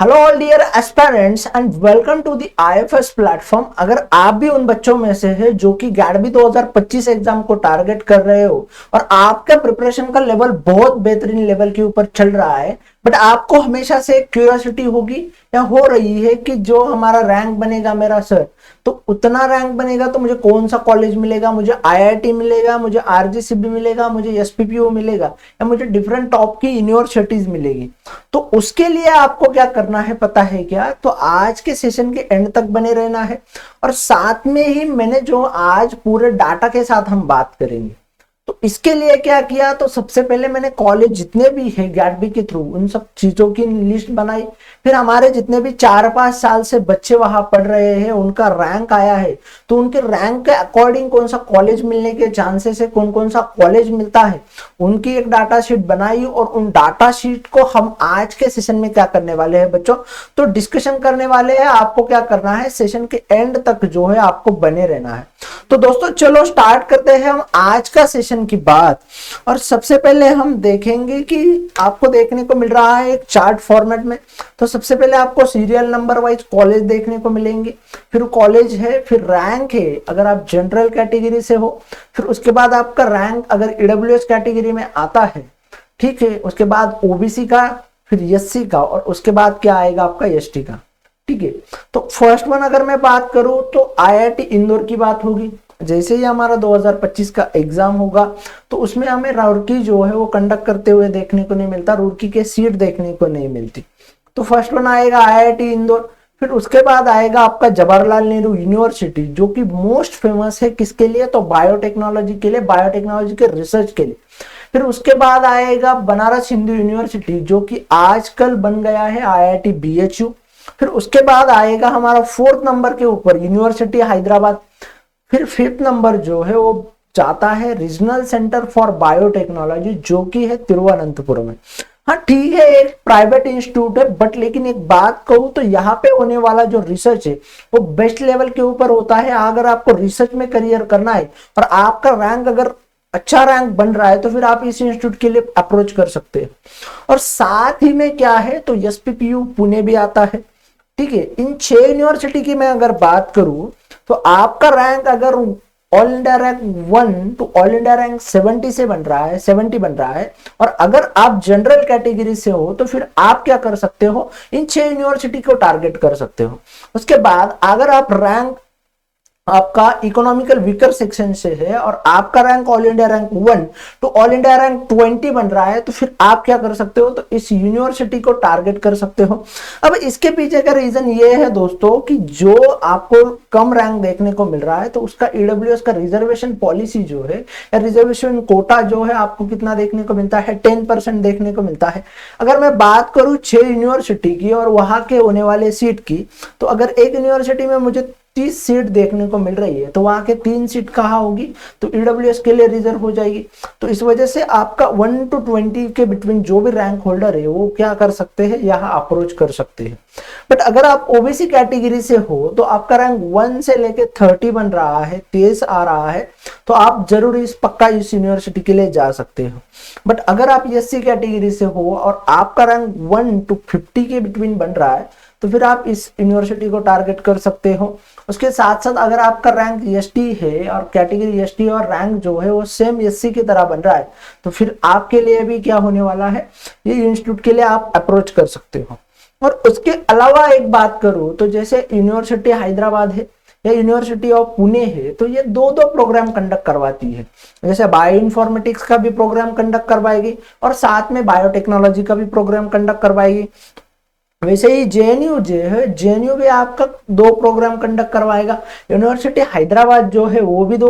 Hello all dear aspirants and welcome to the IFS platform. अगर आप भी उन बच्चों में से हैं जो कि गैडबी 2025 एग्जाम को टारगेट कर रहे हो और आपका प्रिपरेशन का लेवल बहुत बेहतरीन लेवल के ऊपर चल रहा है, बट आपको हमेशा से क्यूरियोसिटी होगी या हो रही है कि जो हमारा रैंक बनेगा मेरा सर, तो उतना रैंक बनेगा तो मुझे कौन सा कॉलेज मिलेगा, मुझे आईआईटी मिलेगा, मुझे आरजीसीबी मिलेगा, मुझे एसपीपीयू मिलेगा या मुझे डिफरेंट टॉप की यूनिवर्सिटीज मिलेगी। तो उसके लिए आपको क्या करना है पता है क्या? तो आज के सेशन के एंड तक बने रहना है और साथ में ही मैंने जो आज पूरे डाटा के साथ हम बात करेंगे। तो इसके लिए क्या किया, तो सबसे पहले मैंने कॉलेज जितने भी है गैडबी के थ्रू उन सब चीजों की लिस्ट बनाई। फिर हमारे जितने भी 4-5 साल से बच्चे वहां पढ़ रहे हैं उनका रैंक आया है, तो उनके रैंक के अकॉर्डिंग कौन सा कॉलेज मिलने के चांसेस है, कौन कौन सा कॉलेज मिलता है, उनकी एक डाटा शीट बनाई। और उन डाटा शीट को हम आज के सेशन में क्या करने वाले हैं बच्चों, तो डिस्कशन करने वाले हैं। आपको क्या करना है, सेशन के एंड तक जो है आपको बने रहना है। तो दोस्तों चलो स्टार्ट करते हैं हम आज का सेशन की बात। और सबसे पहले हम देखेंगे कि आपको देखने को मिल रहा है एक चार्ट फॉर्मेट में। तो सबसे पहले आपको सीरियल नंबर वाइज कॉलेज देखने को मिलेंगे, फिर कॉलेज है, फिर रैंक है अगर आप जनरल कैटेगरी से हो, फिर उसके बाद आपका रैंक अगर ईडब्ल्यूएस कैटेगरी में आता है, ठीक है, उसके बाद ओबीसी का, फिर एससी का और उसके बाद क्या आएगा आपका एसटी का। ठीक है, तो फर्स्ट वन अगर मैं बात करूं तो आईआईटी इंदौर की बात होगी। जैसे ही हमारा 2025 का एग्जाम होगा तो उसमें हमें रुड़की जो है वो कंडक्ट करते हुए देखने को नहीं मिलता, रुड़की के सीट देखने को नहीं मिलती। तो फर्स्ट वन आएगा आईआईटी इंदौर। फिर उसके बाद आएगा आपका जवाहरलाल नेहरू यूनिवर्सिटी जो कि मोस्ट फेमस है किसके लिए, तो बायोटेक्नोलॉजी के लिए, बायोटेक्नोलॉजी के रिसर्च के लिए। फिर उसके बाद आएगा बनारस हिंदू यूनिवर्सिटी जो कि आजकल बन गया है आईआईटी बीएचयू। फिर उसके बाद आएगा हमारा 4th नंबर के ऊपर यूनिवर्सिटी हैदराबाद। फिर 5th नंबर जो है वो जाता है रीजनल सेंटर फॉर बायोटेक्नोलॉजी जो कि है तिरुवनंतपुरम में। हाँ ठीक है, एक प्राइवेट इंस्टीट्यूट है, बट लेकिन एक बात कहूं तो यहाँ पे होने वाला जो रिसर्च है वो बेस्ट लेवल के ऊपर होता है। अगर आपको रिसर्च में करियर करना है और आपका रैंक अगर अच्छा रैंक बन रहा है तो फिर आप इस इंस्टीट्यूट के लिए अप्रोच कर सकते हैं। और साथ ही में क्या है, तो एसपीपीयू पुणे भी आता है। ठीक है, इन 6 यूनिवर्सिटी की मैं अगर बात करूं तो आपका रैंक अगर all India rank 1 to all India rank 70 से बन रहा है, 70 बन रहा है, और अगर आप जनरल कैटेगरी से हो तो फिर आप क्या कर सकते हो, इन 6 यूनिवर्सिटी को टारगेट कर सकते हो। उसके बाद अगर आप रैंक आपका इकोनॉमिकल वीकर सेक्शन से है और आपका रैंक ऑल इंडिया रैंक 1 तो ऑल इंडिया रैंक 20 बन रहा है, तो फिर आप क्या कर सकते हो, तो इस यूनिवर्सिटी को टारगेट कर सकते हो। अब इसके पीछे का रीजन ये है दोस्तों कि जो आपको कम रैंक देखने को मिल रहा है तो उसका ईडब्ल्यूएस का रिजर्वेशन पॉलिसी जो है या रिजर्वेशन कोटा जो है आपको कितना देखने को मिलता है, 10% देखने को मिलता है। अगर मैं बात करूं 6 यूनिवर्सिटी की और वहां के होने वाले सीट की, तो अगर एक यूनिवर्सिटी में मुझे 30 सीट देखने को मिल रही है तो वहां के 3 सीट कहाँ होगी, तो ईडब्ल्यूएस के लिए रिजर्व हो जाएगी। तो इस वजह से आपका 1 to 20 के बिटवीन जो भी रैंक होल्डर है वो क्या कर सकते हैं, यहाँ अप्रोच कर सकते हैं। बट अगर आप ओबीसी कैटेगरी से हो तो आपका रैंक 1 से लेके 30 बन रहा है, 23 आ रहा है, तो आप जरूर इस पक्का इस यूनिवर्सिटी के लिए जा सकते हो। बट अगर आप एससी कैटेगरी से हो और आपका रैंक 1 to 50 के बिटवीन बन रहा है तो फिर आप इस यूनिवर्सिटी को टारगेट कर सकते हो। उसके साथ साथ अगर आपका रैंक एसटी है और कैटेगरी एसटी और रैंक जो है वो सेम एससी की तरह बन रहा है तो फिर आपके लिए भी क्या होने वाला है, ये इंस्टीट्यूट के लिए आप अप्रोच कर सकते हो। और उसके अलावा एक बात करूं तो जैसे यूनिवर्सिटी हैदराबाद है या यूनिवर्सिटी ऑफ पुणे है, तो ये दो प्रोग्राम कंडक्ट करवाती है। जैसे बायो इन्फॉर्मेटिक्स का भी प्रोग्राम कंडक्ट करवाएगी और साथ में बायोटेक्नोलॉजी का भी प्रोग्राम कंडक्ट करवाएगी। वैसे ही जेएनयू जो है, जेएनयू भी आपका 2 प्रोग्राम कंडक्ट करवाएगा। यूनिवर्सिटी हैदराबाद जो है वो भी 2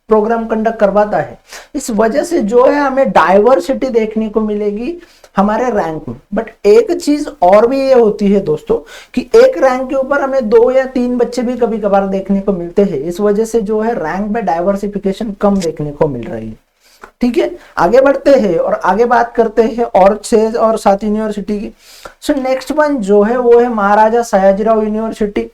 प्रोग्राम कंडक्ट करवाता है। इस वजह से जो है हमें डाइवर्सिटी देखने को मिलेगी हमारे रैंक में। बट एक चीज और भी ये होती है दोस्तों कि एक रैंक के ऊपर हमें 2 या 3 बच्चे भी कभी कभार देखने को मिलते हैं। इस वजह से जो है रैंक में डाइवर्सिफिकेशन कम देखने को मिल रही है। ठीक है, आगे बढ़ते हैं और आगे बात करते हैं और 6 और 7 यूनिवर्सिटी की। सो नेक्स्ट वन जो है वो है महाराजा सयाजीराव यूनिवर्सिटी।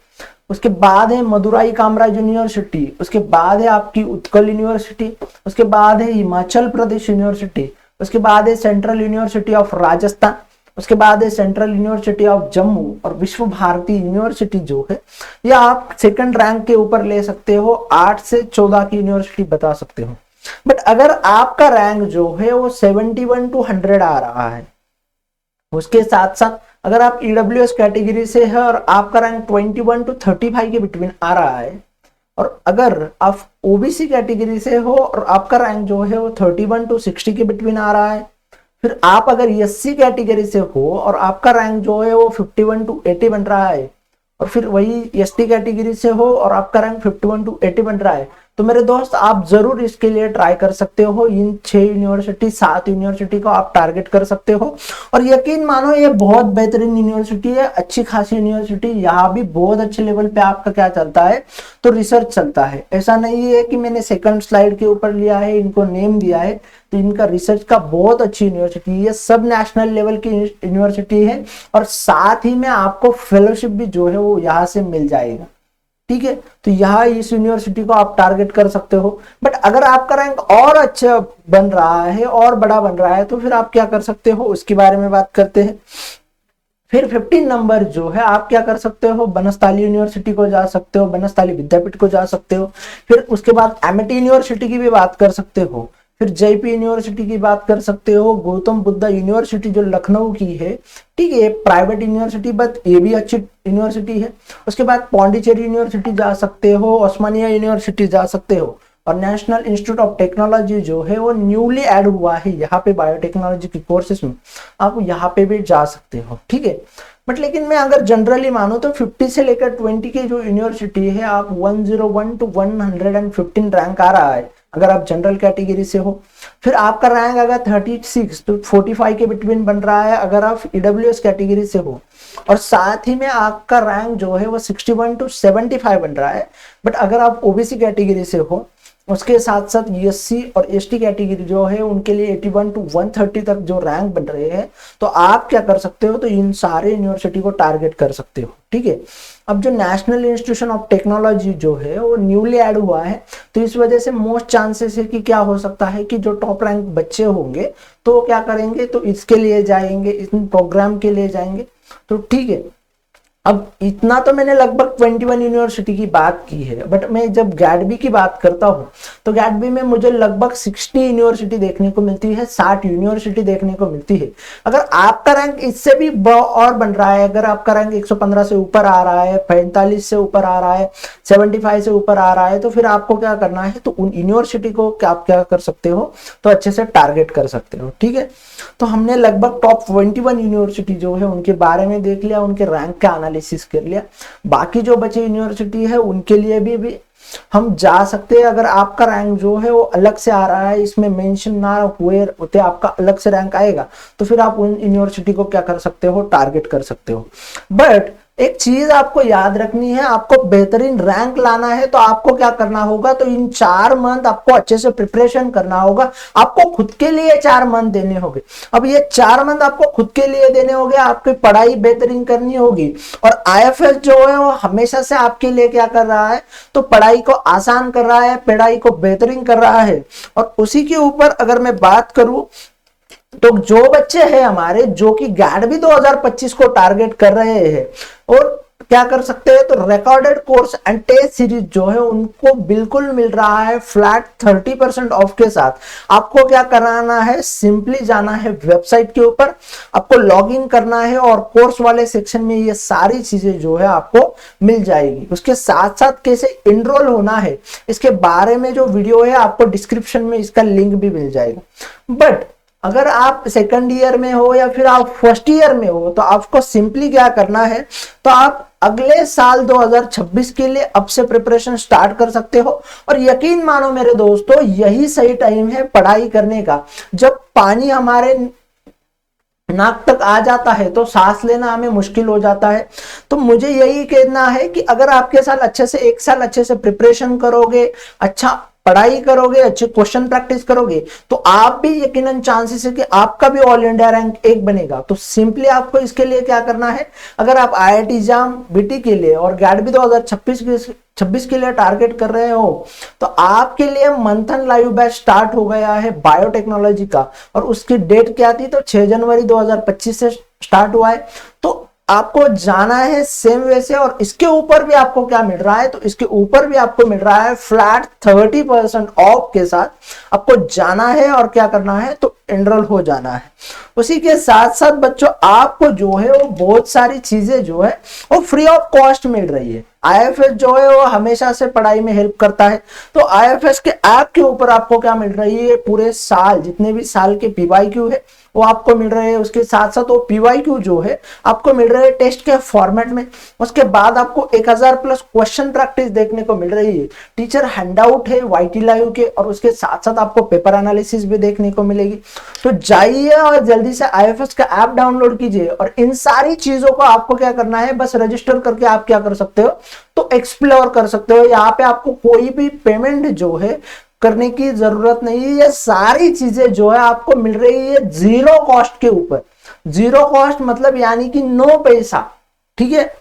उसके बाद है मदुराई कामराज यूनिवर्सिटी। उसके बाद है आपकी उत्कल यूनिवर्सिटी। उसके बाद है हिमाचल प्रदेश यूनिवर्सिटी। उसके बाद है सेंट्रल यूनिवर्सिटी ऑफ राजस्थान। उसके बाद है सेंट्रल यूनिवर्सिटी ऑफ जम्मू और विश्व भारती यूनिवर्सिटी जो है, ये आप सेकंड रैंक के ऊपर ले सकते हो, 8 से 14 की यूनिवर्सिटी बता सकते हो। बट अगर आपका रैंक जो है वो 71 to 100 आ रहा है, उसके साथ साथ अगर आप ईडब्ल्यूएस कैटेगरी से है और आपका रैंक 21 to 35 के बिटवीन आ रहा है, और अगर आप ओबीसी कैटेगरी से हो और आपका रैंक जो है वो 31 to 60 के बिटवीन आ रहा है, फिर आप अगर एससी कैटेगरी से हो और आपका रैंक जो है वो 51 to 80 बन रहा है, और फिर वही एसटी कैटेगरी से हो और आपका रैंक 51 to 80 बन रहा है, तो मेरे दोस्त आप जरूर इसके लिए ट्राई कर सकते हो। इन 6 यूनिवर्सिटी 7 यूनिवर्सिटी को आप टारगेट कर सकते हो, और यकीन मानो ये बहुत बेहतरीन यूनिवर्सिटी है, अच्छी खासी यूनिवर्सिटी। यहाँ भी बहुत अच्छे लेवल पे आपका क्या चलता है, तो रिसर्च चलता है। ऐसा नहीं है कि मैंने सेकंड स्लाइड के ऊपर लिया है, इनको नेम दिया है, तो इनका रिसर्च का बहुत अच्छी यूनिवर्सिटी है, सब नेशनल लेवल की यूनिवर्सिटी है, और साथ ही में आपको फेलोशिप भी जो है वो यहाँ से मिल जाएगा। ठीक है, तो यहाँ इस यूनिवर्सिटी को आप टारगेट कर सकते हो। बट अगर आपका रैंक और अच्छा बन रहा है और बड़ा बन रहा है, तो फिर आप क्या कर सकते हो उसके बारे में बात करते हैं। फिर 15 नंबर जो है आप क्या कर सकते हो, बनस्थली यूनिवर्सिटी को जा सकते हो, बनस्थली विद्यापीठ को जा सकते हो। फिर उसके बाद एमिटी यूनिवर्सिटी की भी बात कर सकते हो, फिर जेपी यूनिवर्सिटी की बात कर सकते हो, गौतम बुद्धा यूनिवर्सिटी जो लखनऊ की है, ठीक है, प्राइवेट यूनिवर्सिटी बट ये भी अच्छी यूनिवर्सिटी है। उसके बाद पौंडीचेरी यूनिवर्सिटी जा सकते हो, ओस्मानिया यूनिवर्सिटी जा सकते हो, और नेशनल इंस्टीट्यूट ऑफ टेक्नोलॉजी जो है वो न्यूली ऐड हुआ है यहाँ पे बायोटेक्नोलॉजी की कोर्सेज में, आप यहाँ पे भी जा सकते हो। ठीक है, बट लेकिन मैं अगर जनरली मानूं तो 50 से लेकर 20 की जो यूनिवर्सिटी है, आप 101 to 115 रैंक आ रहा है अगर आप जनरल कैटेगरी से हो। फिर आपका रैंक अगर 36 to 45 के बिटवीन बन रहा है अगर आप ईडब्ल्यूएस कैटेगरी से हो, और साथ ही में आपका रैंक जो है वो 61 to 75 बन रहा है। बट अगर आप ओबीसी कैटेगरी से हो, उसके साथ साथ एससी और एसटी कैटेगरी जो है उनके लिए 81 to 130 तक जो रैंक बन रहे हैं, तो आप क्या कर सकते हो, तो इन सारे यूनिवर्सिटी को टारगेट कर सकते हो। ठीक है, अब जो नेशनल इंस्टीट्यूशन ऑफ टेक्नोलॉजी जो है वो न्यूली ऐड हुआ है, तो इस वजह से मोस्ट चांसेस है कि क्या हो सकता है कि जो टॉप रैंक बच्चे होंगे तो क्या करेंगे, तो इसके लिए जाएंगे, इस प्रोग्राम के लिए जाएंगे। तो ठीक है, अब इतना तो मैंने लगभग 21 यूनिवर्सिटी की बात की है, बट मैं जब गैडबी की बात करता हूँ तो गैडबी में मुझे लगभग 60 यूनिवर्सिटी देखने को मिलती है, 60 यूनिवर्सिटी देखने को मिलती है। अगर आपका रैंक इससे भी और बन रहा है, अगर आपका रैंक 115 से ऊपर आ रहा है, 45 से ऊपर आ रहा है, 75 से ऊपर आ रहा है, तो फिर आपको क्या करना है, तो उन यूनिवर्सिटी को आप क्या कर सकते हो, तो अच्छे से टारगेट कर सकते हो। ठीक है, तो हमने लगभग टॉप 21 यूनिवर्सिटी जो है उनके बारे में देख लिया, उनके रैंक का एनालिसिस कर लिया। बाकी जो बचे यूनिवर्सिटी है उनके लिए भी हम जा सकते हैं। अगर आपका रैंक जो है वो अलग से आ रहा है, इसमें मेंशन ना हुए होते आपका अलग से रैंक आएगा, तो फिर आप उन यूनिवर्सिटी को क्या कर सकते हो, टारगेट कर सकते हो। बट एक चीज आपको याद रखनी है, आपको बेहतरीन रैंक लाना है तो आपको क्या करना होगा, तो इन 4 मंथ आपको अच्छे से प्रिपरेशन करना होगा, आपको खुद के लिए 4 मंथ देने होंगे। अब ये 4 मंथ आपको खुद के लिए देने होंगे, आपकी पढ़ाई बेहतरीन करनी होगी, और आईएफएस जो है वो हमेशा से आपके लिए क्या कर रहा है, तो पढ़ाई को आसान कर रहा है, पढ़ाई को बेहतरीन कर रहा है। और उसी के ऊपर अगर मैं बात करूं तो जो बच्चे हैं हमारे जो कि गैडबी 2025 को टारगेट कर रहे हैं, और क्या कर सकते हैं, तो recorded course and test series जो है उनको बिल्कुल मिल रहा है फ्लैट 30% ऑफ के साथ। आपको क्या कराना है, सिंपली जाना है वेबसाइट के ऊपर, आपको लॉग इन करना है, और कोर्स वाले सेक्शन में ये सारी चीजें जो है आपको मिल जाएगी। उसके साथ साथ कैसे इनरोल होना है इसके बारे में जो वीडियो है आपको डिस्क्रिप्शन में इसका लिंक भी मिल जाएगा। बट अगर आप सेकंड ईयर में हो या फिर आप फर्स्ट ईयर में हो, तो आपको सिंपली क्या करना है, तो आप अगले साल 2026 के लिए अब से प्रिपरेशन स्टार्ट कर सकते हो। और यकीन मानो मेरे दोस्तों, यही सही टाइम है पढ़ाई करने का। जब पानी हमारे नाक तक आ जाता है तो सांस लेना हमें मुश्किल हो जाता है। तो मुझे यही कहना है कि अगर आपके साल अच्छे से 1 साल अच्छे से प्रिपरेशन करोगे, अच्छा पढ़ाई करोगे, अच्छे क्वेश्चन प्रैक्टिस करोगे, तो आप भी यकीनन चांसेस है कि आपका भी ऑल इंडिया रैंक 1 बनेगा। तो सिंपली आपको इसके लिए क्या करना है, अगर आप आईआईटी एग्जाम बीटी के लिए और गैडबी 2026 के लिए टारगेट कर रहे हो, तो आपके लिए मंथन लाइव बैच स्टार्ट हो गया है बायोटेक्नोलॉजी का, और उसकी डेट क्या थी, तो 6 जनवरी 2025 से स्टार्ट हुआ है, तो आपको जाना है सेम वे से। और इसके ऊपर भी आपको क्या मिल रहा है, तो इसके ऊपर भी आपको मिल रहा है फ्लैट 30% ऑफ के साथ आपको जाना है और क्या करना है, तो एनरोल हो जाना है। उसी के साथ साथ बच्चों आपको जो है वो बहुत सारी चीजें जो है वो फ्री ऑफ कॉस्ट मिल रही है। आईएफएस जो है वो हमेशा से पढ़ाई में हेल्प करता है, तो आईएफएस के ऐप के ऊपर आपको क्या मिल रही है, पूरे साल जितने भी साल के पीवाईक्यू है वो आपको मिल रहे हैं। उसके साथ साथ वो पीवाईक्यू जो है आपको मिल रहे हैं टेस्ट के फॉर्मेट में। उसके बाद आपको 1000 प्लस क्वेश्चन प्रैक्टिस देखने को मिल रही है, टीचर हैंडआउट है वाईटी लाइव के, और उसके साथ साथ आपको पेपर एनालिसिस भी देखने को मिलेगी। तो जाइए और जल्दी से आईएफएस का ऐप डाउनलोड कीजिए, और इन सारी चीजों को आपको क्या करना है, बस रजिस्टर करके आप क्या कर सकते हो, तो एक्सप्लोर कर सकते हो। यहाँ पे आपको कोई भी पेमेंट जो है करने की जरूरत नहीं है, ये सारी चीजें जो है आपको मिल रही है जीरो कॉस्ट के ऊपर। जीरो कॉस्ट मतलब यानी कि नो पैसा, ठीक है।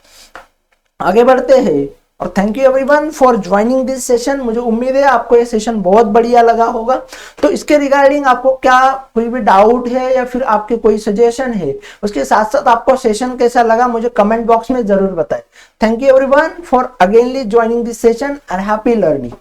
आगे बढ़ते हैं, और thank you everyone for joining this session. मुझे उम्मीद है आपको ये सेशन बहुत बढ़िया लगा होगा। तो इसके रिगार्डिंग आपको क्या कोई भी डाउट है या फिर आपके कोई सजेशन है, उसके साथ साथ आपको सेशन कैसा लगा मुझे कमेंट बॉक्स में जरूर बताएं। Thank you everyone for again joining this session and happy learning.